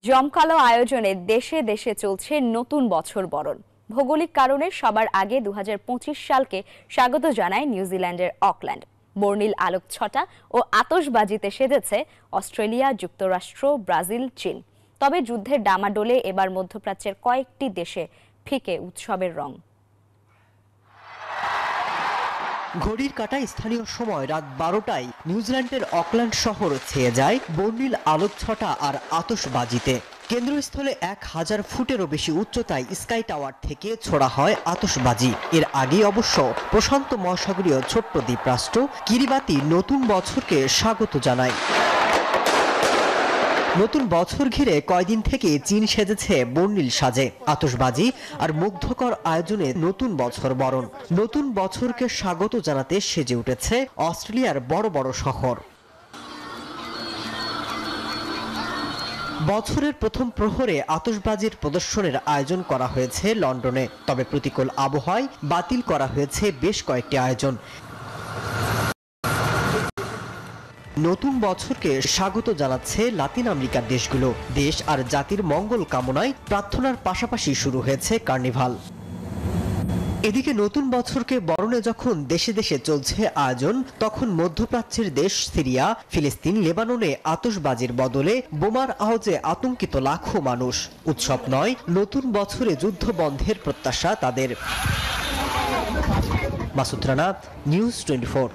জমকালো আয়োজনে দেশে দেশে চলছে নতুন বছর বরণ। ভৌগোলিক কারণে সবার আগে 2025 সালকে স্বাগত জানায় নিউজিল্যান্ডের অকল্যান্ড। বর্ণিল আলোকছটা ও আতশবাজিতে সেজেছে অস্ট্রেলিয়া, যুক্তরাষ্ট্র, ব্রাজিল, চীন। তবে যুদ্ধের ডামাডোলে এবার মধ্যপ্রাচ্যের কয়েকটি দেশে ফিকে উৎসবের রং। ঘড়ির কাঁটায় স্থানীয় সময় রাত 12টায় নিউজিল্যান্ডের অকল্যান্ড শহর ছেয়ে যায় বর্ণিল আলোকছটা আর আতশবাজিতে। কেন্দ্রস্থলে 1000 ফুটেরও বেশি উচ্চতায় স্কাই টাওয়ার থেকে ছোড়া হয় আতশবাজি। এর আগেই অবশ্য প্রশান্ত মহাসাগরীয় ছোট্ট দ্বীপরাষ্ট্র কিরিবাতি নতুন বছরকে স্বাগত জানায়। নতুন বছর ঘিরে কয়দিন থেকে চীন সেজেছে বর্ণিল সাজে, আতশবাজি আর মুগ্ধকর আয়োজনে নতুন বছর বরণ। নতুন বছরকে স্বাগত জানাতে সেজে উঠেছে অস্ট্রেলিয়ার বড় বড় শহর। বছরের প্রথম প্রহরে আতশবাজির প্রদর্শনের আয়োজন করা হয়েছে লন্ডনে। তবে প্রতিকূল আবহাওয়ায় বাতিল করা হয়েছে বেশ কয়েকটি আয়োজন। নতুন বছরকে স্বাগত জানাচ্ছে লাতিন আমেরিকার দেশগুলো। দেশ আর জাতির মঙ্গল কামনায় প্রার্থনার পাশাপাশি শুরু হয়েছে কার্নিভাল। এদিকে নতুন বছরকে বরণে যখন দেশে দেশে চলছে আয়োজন, তখন মধ্যপ্রাচ্যের দেশ সিরিয়া, ফিলিস্তিন, লেবাননে আতশবাজির বদলে বোমার আওয়াজে আতঙ্কিত লাখো মানুষ। উৎসব নয়, নতুন বছরে যুদ্ধ বন্ধের প্রত্যাশা তাদের। মাসুদ রানা, নিউজ 24।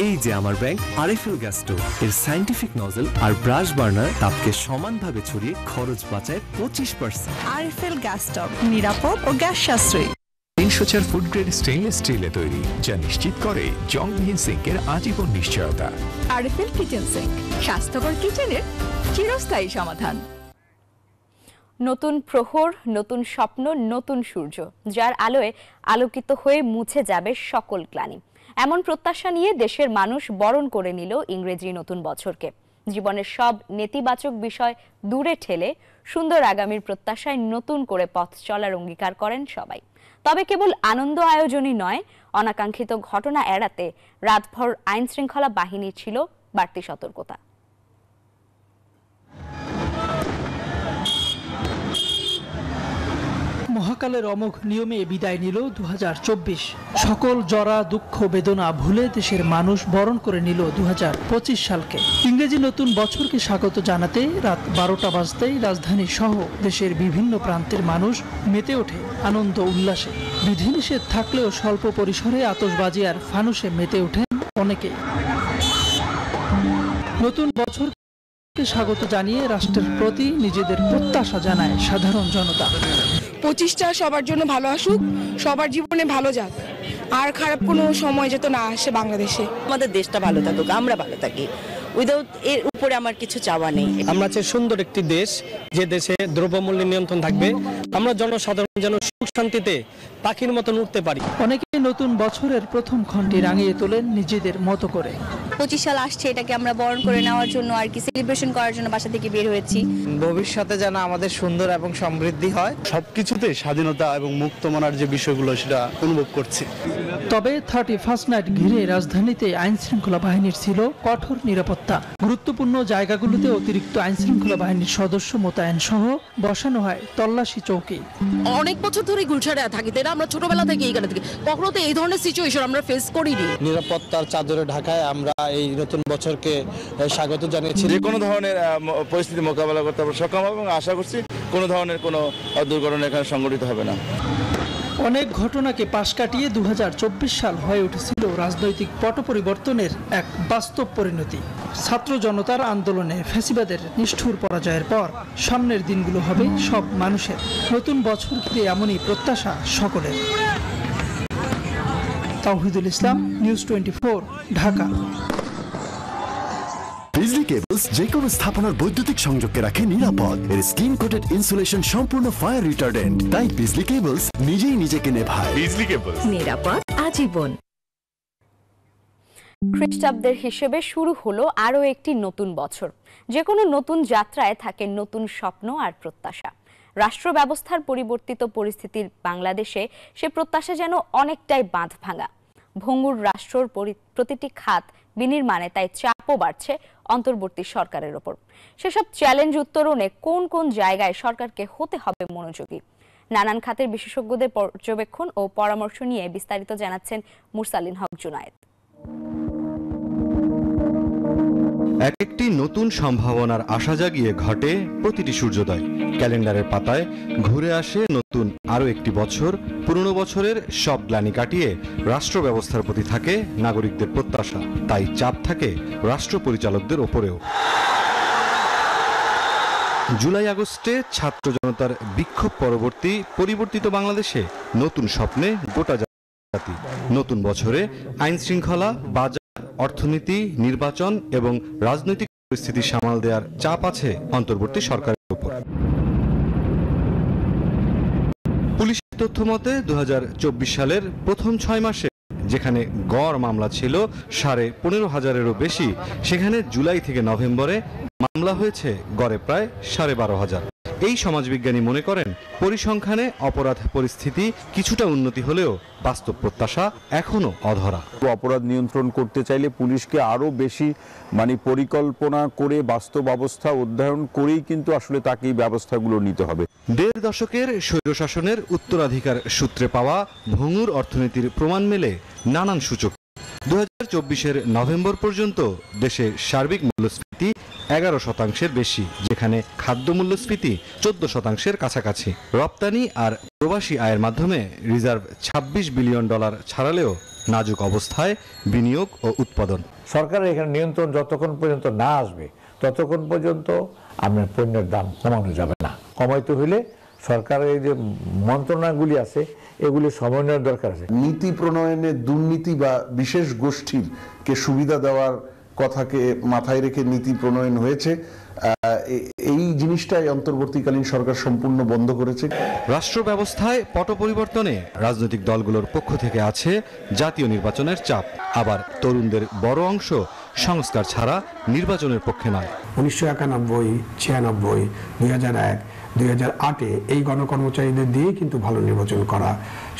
এই যে আমার ব্যাংক আরএফএল গ্যাস স্টোভ, এর সায়েন্টিফিক নজল আর ব্রাশ বার্নার তাপকে সমানভাবে ছড়িয়ে খরচ বাঁচায় 25%। আরএফএল গ্যাস স্টোভ নিরাপদ ও গ্যাস সাশ্রয়ী। 304 ফুড গ্রেড স্টেইনলেস স্টিলে তৈরি, যা নিশ্চিত করে জংবিহীন সিঙ্কের আজীবন নিশ্চয়তা। আরএফএল কিচেন সিঙ্ক, স্বাস্থ্যকর কিচেনের চিরস্থায়ী সমাধান। নতুন প্রহর, নতুন স্বপ্ন, নতুন সূর্য, যার আলোয় আলোকিত হয়ে মুছে যাবে সকল গ্লানি। এমন প্রত্যাশা নিয়ে দেশের মানুষ বরণ করে নিল ইংরেজি নতুন বছরকে। জীবনের সব নেতিবাচক বিষয় দূরে ঠেলে সুন্দর আগামীর প্রত্যাশায় নতুন করে পথ চলার অঙ্গীকার করেন সবাই। তবে কেবল আনন্দ আয়োজনই নয়, অনাকাঙ্ক্ষিত ঘটনা এড়াতে রাতভর আইন শৃঙ্খলা বাহিনী ছিল বাড়তি সতর্কতা। মহাকালের অমোঘ নিয়মে বিদায় নিল 2024। সকল জরা দুঃখ বেদনা ভুলে দেশের মানুষ বরণ করে নিল 2025 সালকে। ইংরেজি নতুন বছরকে স্বাগত জানাতে রাত 12টা বাজতেই রাজধানী সহ দেশের বিভিন্ন প্রান্তের মানুষ মেতে ওঠে আনন্দ উল্লাসে। বিধিনিষেধ থাকলেও স্বল্প পরিসরে আতশবাজি আর ফানুসে মেতে ওঠেন অনেকে। নতুন বছর স্বাগত জানিয়ে রাষ্ট্রের প্রতি নিজেদের প্রত্যাশা জানায় সাধারণ জনতা। 25টা সবার জন্য ভালো আসুক, সবার জীবনে ভালো যাক, আর খারাপ কোনো সময় যেত না আসে বাংলাদেশে। আমাদের দেশটা ভালো থাকুক, আমরা ভালো থাকি, উইদাউট এর উপরে আমার কিছু চাওয়া নেই। আমরা চাই সুন্দর একটি দেশ, যে দেশে দ্রব্যমূল্য নিয়ন্ত্রণ থাকবে, আমরা জনসাধারণ যেন সুখ শান্তিতে পাখির মতন উঠতে পারি। অনেকেই নতুন বছরের প্রথম ক্ষণটি রাঙিয়ে তোলেন নিজেদের মতো করে। 25 সাল আসছে, এটাকে আমরা বরণ করে নেওয়ার জন্য আর কি সেলিব্রেশন করার জন্য বাসা থেকে বের হয়েছি। ভবিষ্যতে যেন আমাদের সুন্দর এবং সমৃদ্ধি হয়। সবকিছুতে স্বাধীনতা এবং মুক্ত মনার যে বিষয়গুলো, সেটা অনুভব করছি। তবে 31st নাইট ঘিরে রাজধানীতে আইন শৃঙ্খলা বাহিনীর ছিল কঠোর নিরাপত্তা। গুরুত্বপূর্ণ জায়গাগুলোতে অতিরিক্ত আইন শৃঙ্খলা বাহিনীর সদস্য মোতায়েন সহ বসানো হয় তল্লাশি চৌকি। অনেক বছর ধরে গুলশানে থাকি, তাই না? আমরা ছোটবেলা থেকে এইখানে থেকে কখনো তো এই ধরনের সিচুয়েশন আমরা ফেস করিনি। নিরাপত্তার চাদরে ঢাকায় আমরা এই নতুন বছরকে স্বাগত জানিয়েছি। যে কোনো ধরনের পরিস্থিতি মোকাবেলা করতে আমরা সক্ষম হব এবং আশা করছি কোনো ধরনের কোনো দুর্ঘটনা এখানে সংঘটিত হবে না। অনেক ঘটনাকে পাশ কাটিয়ে 2024 সাল হয়ে উঠেছিল রাজনৈতিক পট পরিবর্তনের এক বাস্তব পরিণতি। ছাত্র জনতার আন্দোলনে ফ্যাসিবাদের নিষ্ঠুর পরাজয়ের পর সামনের দিনগুলো হবে সব মানুষের। নতুন বছর ঘিরে এমনই প্রত্যাশা সকলের। তাওহিদুল ইসলাম, নিউজ 24, ঢাকা। বিজলি কেবলস যে কোনো স্থাপনার বৈদ্যুতিক সংযোগকে রাখে নিরাপদ। এর স্কিন কোটেড ইনসুলেশন সম্পূর্ণ ফায়ার রিটার্ডেন্ট, তাই বিজলি কেবলস নিজেই নিজেকে নেভায়। বিজলি কেবলস, নিরাপদ আজীবন। খ্রিস্টাব্দের হিসেবে শুরু হলো আরও একটি নতুন বছর। যে কোনো নতুন যাত্রায় থাকে নতুন স্বপ্ন আর প্রত্যাশা। রাষ্ট্র ব্যবস্থার পরিবর্তিত পরিস্থিতির বাংলাদেশে সে প্রত্যাশা যেন অনেকটাই বাঁধ ভাঙা। ভঙ্গুর রাষ্ট্রর প্রতিটি খাত বিনির্মাণে তাই চাপও বাড়ছে অন্তর্বর্তী সরকারের ওপর। সেসব চ্যালেঞ্জ উত্তরণে কোন কোন জায়গায় সরকারকে হতে হবে মনোযোগী, নানান খাতের বিশেষজ্ঞদের পর্যবেক্ষণ ও পরামর্শ নিয়ে বিস্তারিত জানাচ্ছেন মুরসালিন হক জুনায়েদ। এক একটি নতুন সম্ভাবনার আশা জাগিয়ে ঘটে প্রতিটি সূর্যোদয়। ক্যালেন্ডারের পাতায় ঘুরে আসে নতুন আরও একটি বছর। পুরনো বছরের সব গ্লানি কাটিয়ে রাষ্ট্র ব্যবস্থার প্রতি থাকে নাগরিকদের প্রত্যাশা, তাই চাপ থাকে রাষ্ট্র পরিচালকদের ওপরেও। জুলাই আগস্টে ছাত্র জনতার বিক্ষোভ পরবর্তী পরিবর্তিত বাংলাদেশে নতুন স্বপ্নে গোটা জাতি। নতুন বছরে আইন শৃঙ্খলা, বাজার, অর্থনীতি, নির্বাচন এবং রাজনৈতিক পরিস্থিতি সামাল দেওয়ার চাপ আছে অন্তর্বর্তী সরকারের উপর। পুলিশের তথ্য মতে 2024 সালের প্রথম 6 মাসে যেখানে গড় মামলা ছিল 15,500-এরও বেশি, সেখানে জুলাই থেকে নভেম্বরে মামলা হয়েছে গড়ে প্রায় 12,500। এই সমাজবিজ্ঞানী মনে করেন পরিসংখ্যানে অপরাধ পরিস্থিতি কিছুটা উন্নতি হলেও বাস্তব প্রত্যাশা এখনো অধরা। অপরাধ নিয়ন্ত্রণ করতে চাইলে পুলিশকে আরো বেশি পরিকল্পনা করে বাস্তব অবস্থা অধ্যয়ন করেই কিন্তু আসলে তাকে এই ব্যবস্থাগুলো নিতে হবে। 1.5 দশকের স্বৈরশাসনের উত্তরাধিকার সূত্রে পাওয়া ভঙ্গুর অর্থনীতির প্রমাণ মেলে নানান সূচক। 2024-এর নভেম্বর পর্যন্ত দেশে সার্বিক মূল্যস্ফীতি 11% বেশি, যেখানে খাদ্য মূল্যস্ফীতি 14%-এর কাছাকাছি। রপ্তানি আর প্রবাসী আয়ের মাধ্যমে রিজার্ভ $26 বিলিয়ন ছাড়ালেও নাজুক অবস্থায় বিনিয়োগ ও উৎপাদন। সরকারের এখানে নিয়ন্ত্রণ যতক্ষণ পর্যন্ত না আসবে ততক্ষণ পর্যন্ত আপনার পণ্যের দাম কমানো যাবে না। কমাইতে হলে সরকারের এই যে মন্ত্রণালয়গুলি আছে এগুলি সমন্বয়ের দরকার আছে। নীতি প্রণয়নে দুর্নীতি বা বিশেষ গোষ্ঠীরকে সুবিধা দেওয়ার কথাকে মাথায় রেখে নীতি প্রণয়ন হয়েছে। এই জিনিসটাই অন্তর্বর্তীকালীন সরকার সম্পূর্ণ বন্ধ করেছে। রাষ্ট্র ব্যবস্থায় পট পরিবর্তনে রাজনৈতিক দলগুলোর পক্ষ থেকে আছে জাতীয় নির্বাচনের চাপ, আবার তরুণদের বড় অংশ সংস্কার ছাড়া নির্বাচনের পক্ষে নয়। 1991, 96, 2001, 2008-এ এই গণকর্মচারীদের দিয়ে কিন্তু ভালো নির্বাচন করা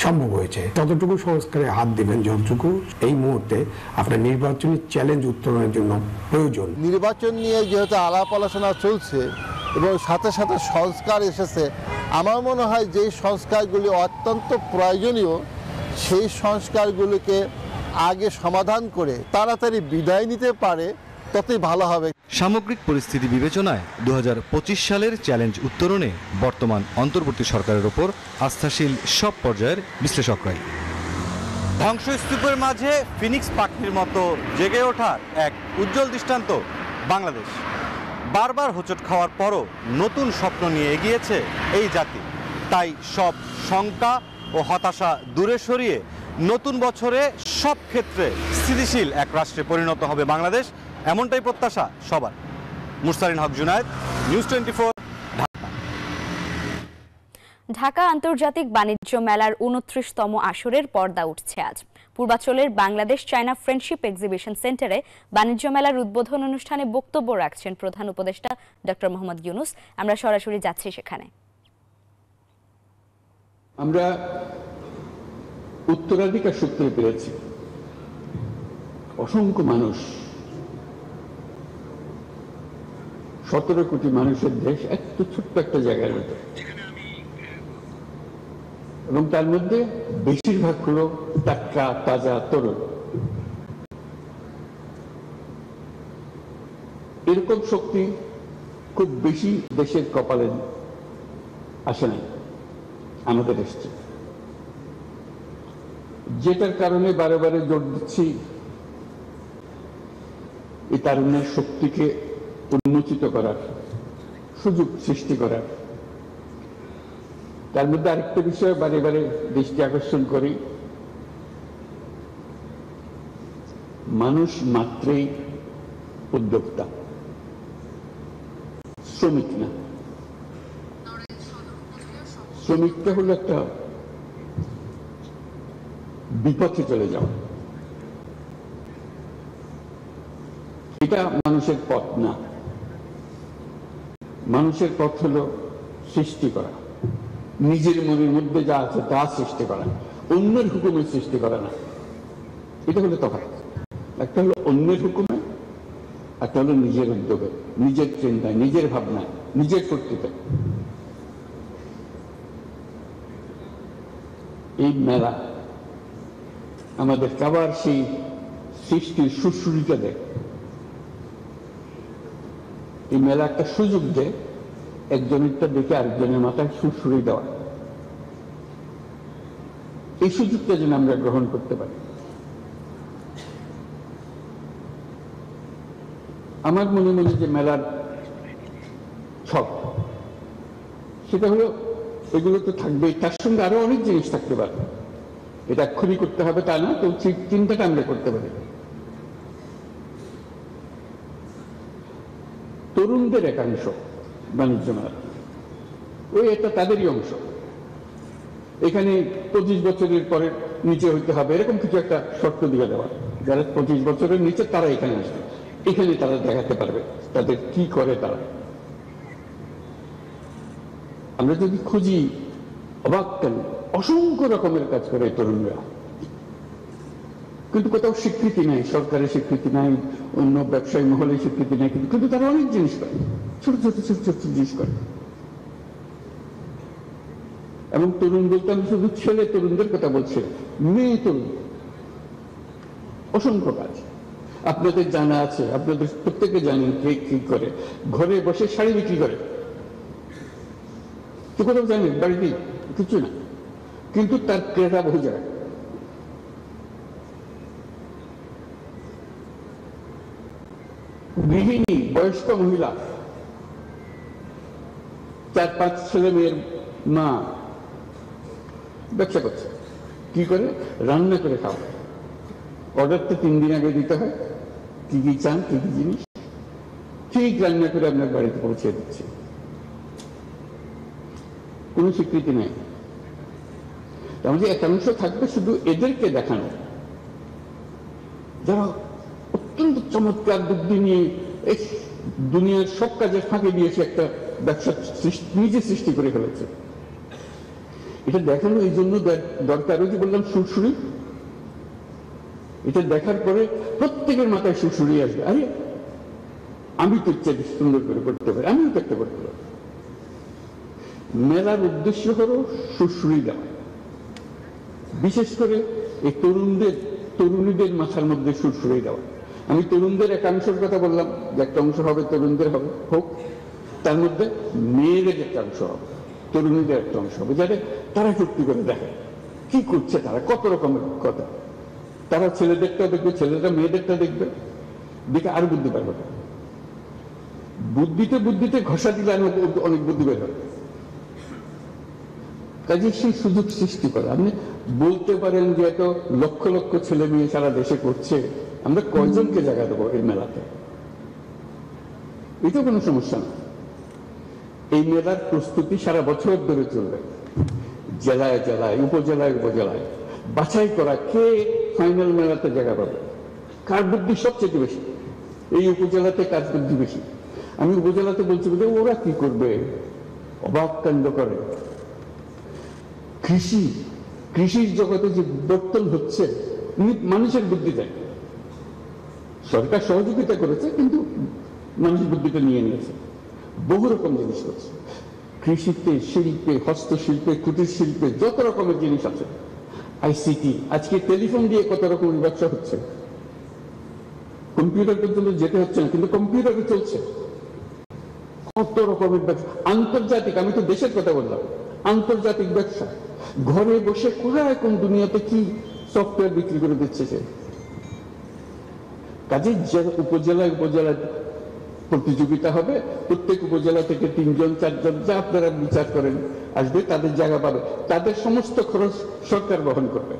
সম্ভব হয়েছে। ততটুকু সংস্কারে হাত দিবেন যতটুকু এই মুহূর্তে আপনার নির্বাচনী চ্যালেঞ্জ উত্তরণের জন্য প্রয়োজন। নির্বাচন নিয়ে যেহেতু আলাপ আলোচনা চলছে এবং সাথে সাথে সংস্কার এসেছে, আমার মনে হয় যেই সংস্কারগুলি অত্যন্ত প্রয়োজনীয় সেই সংস্কারগুলিকে আগে সমাধান করে তাড়াতাড়ি বিদায় নিতে পারে ততই ভালো হবে। সামগ্রিক পরিস্থিতি বিবেচনায় 2025 সালের চ্যালেঞ্জ উত্তরণে বর্তমান অন্তর্বর্তী সরকারের ওপর আস্থাশীল সব পর্যায়ের বিশ্লেষকরাই। ধ্বংসস্তূপের মাঝে ফিনিক্স পাখির মতো জেগে ওঠার এক উজ্জ্বল দৃষ্টান্ত বাংলাদেশ। বারবার হোঁচট খাওয়ার পরও নতুন স্বপ্ন নিয়ে এগিয়েছে এই জাতি। তাই সব শঙ্কা ও হতাশা দূরে সরিয়ে নতুন বছরে সব ক্ষেত্রে স্থিতিশীল এক রাষ্ট্রে পরিণত হবে বাংলাদেশ, এমনটাই প্রত্যাশা সবার। মুরসালিন হক জুনায়েদ, নিউজ 24, ঢাকা। ঢাকা আন্তর্জাতিক বাণিজ্য মেলার 29তম আসরের পর্দা উঠছে আজ। পূর্বাঞ্চলের বাংলাদেশ চায়না ফ্রেন্ডশিপ এক্সিবিশন সেন্টারে বাণিজ্য মেলার উদ্বোধন অনুষ্ঠানে বক্তব্য রাখছেন প্রধান উপদেষ্টা ডক্টর মোহাম্মদ ইউনুস। আমরা সরাসরি যাচ্ছি সেখানে। আমরা উত্তরাধিকার সূত্রে পেয়েছি অসংখ্য মানুষ, 17 কোটি মানুষের দেশ একটু ছোট্ট একটা জায়গার মধ্যে, এবং তার মধ্যে বেশিরভাগ হলো টাটকা তাজা তরুণ। এরকম শক্তি খুব বেশি দেশের কপালে আসে নাই, আমাদের এসছে, যেটার কারণে বারে বারে জোর দিচ্ছি এই তারুণ্যের শক্তিকে উন্মোচিত করার, সুযোগ সৃষ্টি করার। তার মধ্যে আরেকটা বিষয় বারে বারে দৃষ্টি আকর্ষণ করি, মানুষ মাত্রই উদ্যোক্তা, শ্রমিক না। শ্রমিকটা হলো একটা বিপথে চলে যাওয়া, এটা মানুষের পথ না। মানুষের পথ হলো সৃষ্টি করা, নিজের মনের মধ্যে যা আছে তা সৃষ্টি করা, অন্যের হুকুমের সৃষ্টি করা না। এটা হলো তফাৎ। একটা হলো অন্যের হুকুমে, একটা হলো নিজের উদ্যোগে, নিজের চিন্তায়, নিজের ভাবনায়, নিজের কর্তৃত্বে। এই মেলা আমাদের আবার সেই সৃষ্টির সুরসুরিটা দেয়। এই মেলা একটা সুযোগ দেয় একজনেরটা দেখে আরেকজনের মাথায় সুরসুরি দেওয়া। এই সুযোগটা যেন আমরা গ্রহণ করতে পারি। আমার মনে মনে যে মেলার ছক, সেটা হলো এগুলো তো থাকবেই, তার সঙ্গে আরো অনেক জিনিস থাকতে পারে। এটা এক্ষুনি করতে হবে তা না, তো চিন্তাটা আমরা করতে পারি। তরুণদের একাংশ বাণিজ্য মেলা, ওই এটা তাদেরই অংশ। এখানে 25 বছরের পরে নিচে হইতে হবে এরকম কিছু একটা শর্ত দিয়ে দেওয়া। যারা 25 বছরের নিচে তারা এখানে আসবে, এখানে তারা দেখাতে পারবে তাদের কি করে তারা। আমরা যদি খুঁজি অবাক কেন, অসংখ্য রকমের কাজ করে তরুণরা, কিন্তু কোথাও স্বীকৃতি নাই, সরকারের স্বীকৃতি নাই, অন্য ব্যবসায়ী মহলে স্বীকৃতি নাই, কিন্তু তারা অনেক জিনিস করে, ছোট ছোট ছোট ছোট জিনিস করে। এবং তরুণ বলতে আমি শুধু ছেলে তরুণদের কথা বলছি, মেয়ে তরুণ অসংখ্য কাজ আপনাদের জানা আছে, আপনাদের প্রত্যেকে জানেন কে কি করে। ঘরে বসে শাড়ি বিক্রি করে, তো কোথাও জানেন বাড়িতে কিছু না, কিন্তু তার ক্রেতা বহু যায়। গৃহিণী, বয়স্ক মহিলা, 4-5 ছেলে মেয়ের মা ব্যবসা করছে। কি করে? রান্না করে খাওয়া। অর্ডার তো 3 দিন আগে দিতে হয়, কি কি চান, কি কি জিনিস, ঠিক রান্না করে আপনার বাড়িতে পৌঁছে দিচ্ছে। কোনো স্বীকৃতি নেই। আমাদের একাংশ থাকবে শুধু এদেরকে দেখানো, যারা অত্যন্ত চমৎকার বুদ্ধি নিয়ে এই দুনিয়ার সব কাজের ফাঁকে দিয়েছে, একটা ব্যবসা নিজে সৃষ্টি করে ফেলেছে। এটা দেখানো এই জন্য দরকার, ওই যে বললাম সুরসুরি, এটা দেখার পরে প্রত্যেকের মাথায় সুরসুরি আসবে, আরে আমি তো সুন্দর করে করতে পারি, আমিও তো একটা করতে পারি। মেলার উদ্দেশ্য হলো সুরসুরি দেওয়া, বিশেষ করে এই তরুণীদের মাথার মধ্যে সুরসুরি দেওয়া। আমি তরুণদের একাংশের কথা বললাম, যে একটা অংশ হবে তরুণদের হবে হোক, তার মধ্যে মেয়েদের একটা অংশ হবে, তরুণীদের একটা অংশ হবে, যাতে তারা সত্যি করে দেখে কি করছে তারা, কত রকমের কথা। তারা ছেলেদেরটা দেখবে, ছেলেরা মেয়েদেরটা দেখবে, দেখে আর বুদ্ধি পারবে না। বুদ্ধিতে ঘষা দিলে অনেক বুদ্ধি বের হবে। কাজে সেই সুযোগ সৃষ্টি করে। আপনি বলতে পারেন যে এত লক্ষ লক্ষ ছেলে মেয়ে সারা দেশে করছে, আমরা কয়জনকে জায়গা দেবো এই মেলাতে? এটা কোনো সমস্যা না। এই মেলার প্রস্তুতি সারা বছর ধরে চলবে, জেলায় জেলায়, উপজেলায় উপজেলায় বাছাই করা কে ফাইনাল মেলাতে জায়গা পাবে, কার বুদ্ধি সবচেয়ে বেশি, এই উপজেলাতে কার বুদ্ধি বেশি। আমি উপজেলাতে বলছি যে ওরা কি করবে, অবাক কাণ্ড করে। কৃষির জগতে যে বর্তন হচ্ছে, মানুষের বুদ্ধি দেয়। সরকার সহযোগিতা করেছে, কিন্তু মানুষ বুদ্ধিটা নিয়ে নিয়েছে, বহু রকম জিনিস করছে। কৃষিতে, শিল্পে, হস্তশিল্পে, কুটির শিল্পে যত রকমের জিনিস আছে, আইসিটি, আজকে টেলিফোন দিয়ে কত রকমের ব্যবসা হচ্ছে। কম্পিউটার পর্যন্ত যেতে হচ্ছে না, কিন্তু কম্পিউটারে চলছে কত রকমের ব্যবসা। আন্তর্জাতিক, আমি তো দেশের কথা বললাম, আন্তর্জাতিক ব্যবসা। ঘরে বসে কোথায় এখন দুনিয়াতে কি সফটওয়্যার বিক্রি করে দিচ্ছে সে। কাজে উপজেলায় প্রতিযোগিতা হবে, প্রত্যেক উপজেলা থেকে 3-4 যা আপনারা বিচার করেন আসবে, তাদের জায়গা পাবে, তাদের সমস্ত খরচ সরকার বহন করবে।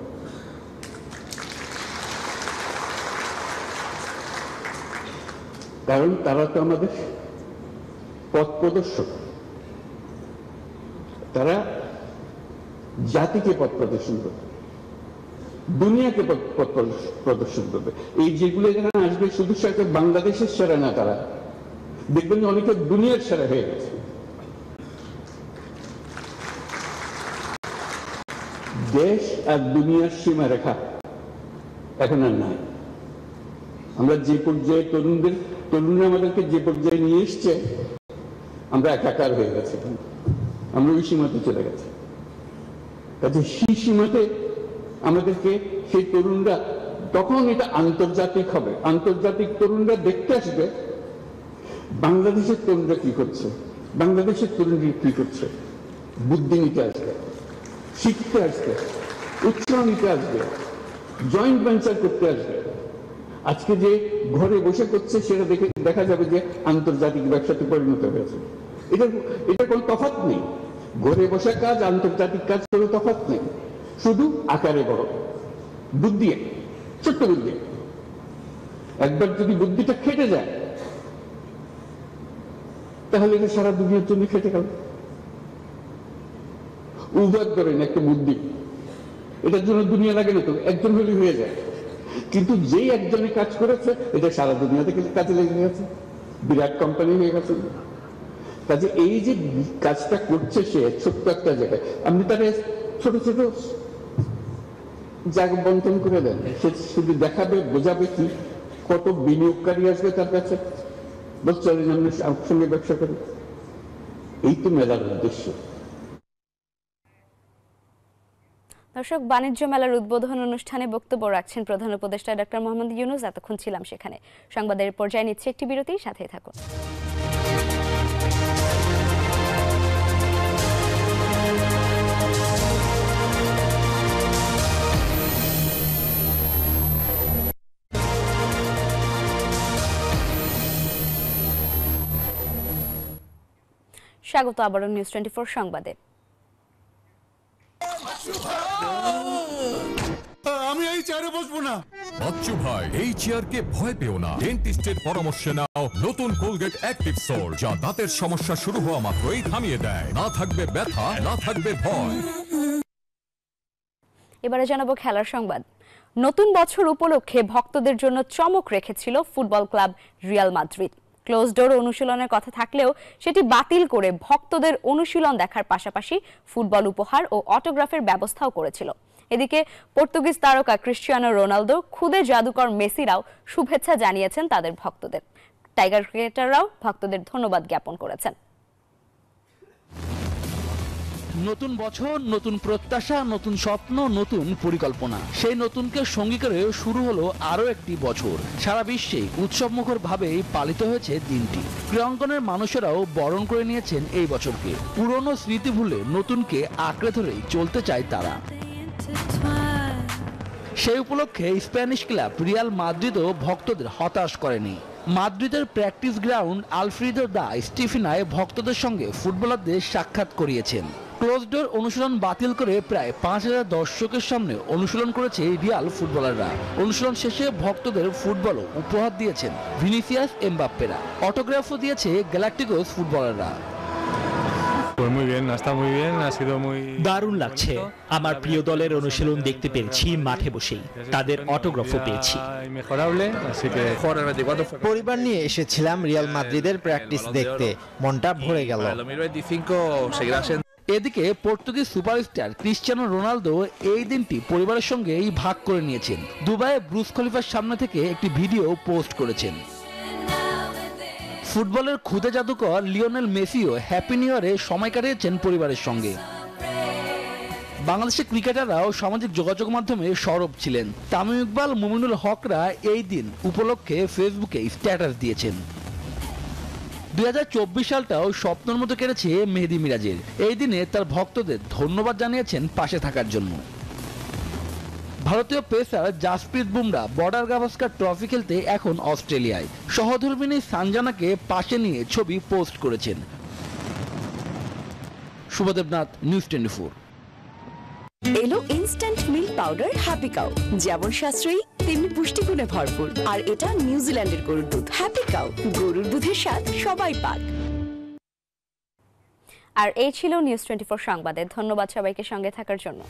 কারণ তারা তো আমাদের পথ প্রদর্শক, তারা জাতিকে পথ প্রদর্শন করবে, দুনিয়াকে পথ প্রদর্শন করবে। এই যেগুলো এখানে আসবে শুধু বাংলাদেশের সেরা না, তারা দেখবেন অনেকে দুনিয়ার সেরা হয়ে গেছে। দেশ আর দুনিয়ার সীমারেখা এখন আর নাই। আমরা যে পর্যায়ে তরুণরা আমাদেরকে যে পর্যায়ে নিয়ে এসছে, আমরা একাকার হয়ে গেছে, আমরা ওই সীমাতে চলে গেছে। কাজে সেই সীমাতে আমাদেরকে সেই তরুণরা, তখন এটা আন্তর্জাতিক হবে, আন্তর্জাতিক তরুণরা দেখতে আসবে বাংলাদেশের তরুণরা কি করছে, বাংলাদেশের তরুণরা কি করছে, বুদ্ধি নিতে আসবে, শিখতে আসবে, উৎসাহ নিতে আসবে, জয়েন্ট ভেঞ্চার করতে আসবে। আজকে যে ঘরে বসে করছে সেটা দেখা যাবে যে আন্তর্জাতিক ব্যবসাতে পরিণত হয়েছে। এটা কোনো তফাৎ নেই, ঘরে বসে কাজ আন্তর্জাতিক কাজ কোনো তফাৎ নেই, শুধু আকারে বড়, বুদ্ধি, ছোট্ট বুদ্ধি। একবার যদি বুদ্ধিটা খেটে যায় তাহলে এটা সারা দুনিয়ার জন্য খেটে গেল। উভয় ধরেন একটা বুদ্ধি, এটার জন্য দুনিয়া লাগে না তো, একজন হলে হয়ে যায়। কিন্তু যেই একজনে কাজ করেছে এটা সারা দুনিয়া থেকে কাজে লেগে গেছে, বিরাট কোম্পানি হয়ে গেছে। কাজে এই যে কাজটা করছে সে ছোট্ট একটা জায়গায়, আপনি তাকে ছোট ছোট জায়গা বন্টন করে দেন, সে শুধু দেখাবে, বোঝাবে কি, কত বিনিয়োগকারী আসবে তার কাছে, বলছেন আমরা সঙ্গে ব্যবসা করি। এই তো মেলার উদ্দেশ্য। দর্শক, বাণিজ্য মেলার উদ্বোধন অনুষ্ঠানে বক্তব্য রাখছেন প্রধান উপদেষ্টা ডক্টর মোহাম্মদ ইউনূস। এতক্ষণ ছিলাম সেখানে। সংবাদের পর্যায়ে নিচ্ছে একটি বিরতি, সাথেই থাকুন। স্বাগত আবারও নিউজ 24 সংবাদে। আমি এই চেয়ারে বসবো না। বাচ্চু ভাই, এই চেয়ারকে ভয় পেও না। ডেন্টিস্টের পরামর্শ নাও নতুন কোলগেট অ্যাক্টিভ সোল, যা দাঁতের সমস্যা শুরু হওয়া মাত্রই থামিয়ে দেয়। না থাকবে ব্যথা, না থাকবে ভয়। এবারে জানাবো খেলার সংবাদ। নতুন বছর উপলক্ষে ভক্তদের জন্য চমক রেখেছিল football club Real Madrid. Close door অনুশীলনের কথা থাকলেও সেটি বাতিল করে ভক্তদের অনুশীলন দেখার পাশাপাশি ফুটবল উপহার ও অটোগ্রাফের ব্যবস্থাও করেছিল। এদিকে পর্তুগিজ তারকা ক্রিশ্চিয়ানো রোনালদো, খুদে জাদুকর মেসিরাও শুভেচ্ছা জানিয়েছেন তাদের ভক্তদের। টাইগার ক্রিকেটাররাও ভক্তদের ধন্যবাদ জ্ঞাপন করেছেন। নতুন বছর, নতুন প্রত্যাশা, নতুন স্বপ্ন, নতুন পরিকল্পনা। সেই নতুনকে সঙ্গী করে শুরু হলো আরো একটি বছর। সারা বিশ্বে উৎসবমুখর ভাবেই পালিত হয়েছে দিনটি। ক্রীড়াঙ্গনের মানুষেরাও বরণ করে নিয়েছেন এই বছরকে। পুরনো স্মৃতি ভুলে নতুনকে আঁকড়ে ধরেই চলতে চায় তারা। সেই উপলক্ষে স্প্যানিশ ক্লাব রিয়াল মাদ্রিদও ভক্তদের হতাশ করেনি। মাদ্রিদের প্র্যাকটিস গ্রাউন্ড আলফ্রেদো দা স্টিফেনায় ভক্তদের সঙ্গে ফুটবলারদের সাক্ষাৎ করিয়েছেন। ক্লোজ ডোর অনুশীলন বাতিল করে প্রায় 5000 দর্শকের সামনে অনুশীলন করেছে রিয়াল ফুটবলাররা। অনুশীলন শেষে ভক্তদের ফুটবলও উপহার দিয়েছেন ভিনিসিয়াস এমবাপ্পেরা। অটোগ্রাফও দিয়েছে গ্যালাক্টিকোস ফুটবলাররা। দারুণ লাগছে। আমার প্রিয় দলের অনুশীলন দেখতে পেরেছি মাঠে বসেই, তাদের অটোগ্রাফও পেয়েছি। পরিবার নিয়ে এসেছিলাম রিয়াল মাদ্রিদের প্র্যাকটিস দেখতে, মনটা ভরে গেল। এদিকে পর্তুগিজ সুপারস্টার ক্রিশ্চিয়ানো রোনালদো এই দিনটি পরিবারের সঙ্গেই ভাগ করে নিয়েছেন। দুবাইয়ে ব্রুজ খলিফার সামনে থেকে একটি ভিডিও পোস্ট করেছেন। ফুটবলের খুদে জাদুকর লিওনেল মেসিও হ্যাপি নিউ ইয়ারে সময় কাটিয়েছেন পরিবারের সঙ্গে। বাংলাদেশের ক্রিকেটাররাও সামাজিক যোগাযোগ মাধ্যমে সরব ছিলেন। তামিম ইকবাল, মুমিনুল হকরা এই দিন উপলক্ষে ফেসবুকে স্ট্যাটাস দিয়েছেন। 2024 সালটাও স্বপ্নের মতো কেটেছে মেহেদী মিরাজের। এই দিনে তার ভক্তদের ধন্যবাদ জানিয়েছেন পাশে থাকার জন্য। ভারতীয় pacer Jasprit Bumrah border Gavaskar trophy খেলতে এখন অস্ট্রেলিয়ায়। সহধর্মিনী সানজানাকে পাশে নিয়ে ছবি পোস্ট করেছেন। শুভদেবনাথ, নিউজ 24। এলো instant milk powder happy cow, যেমন সাশ্রয়ী তেমনি পুষ্টিগুণে ভরপুর। আর এটা নিউজিল্যান্ডের গরুর দুধ। হ্যাপি কাউ, গরুর দুধের স্বাদ সবাই পাক। আর এই ছিল নিউজ 24 সংবাদে। ধন্যবাদ সবাইকে সঙ্গে থাকার জন্য।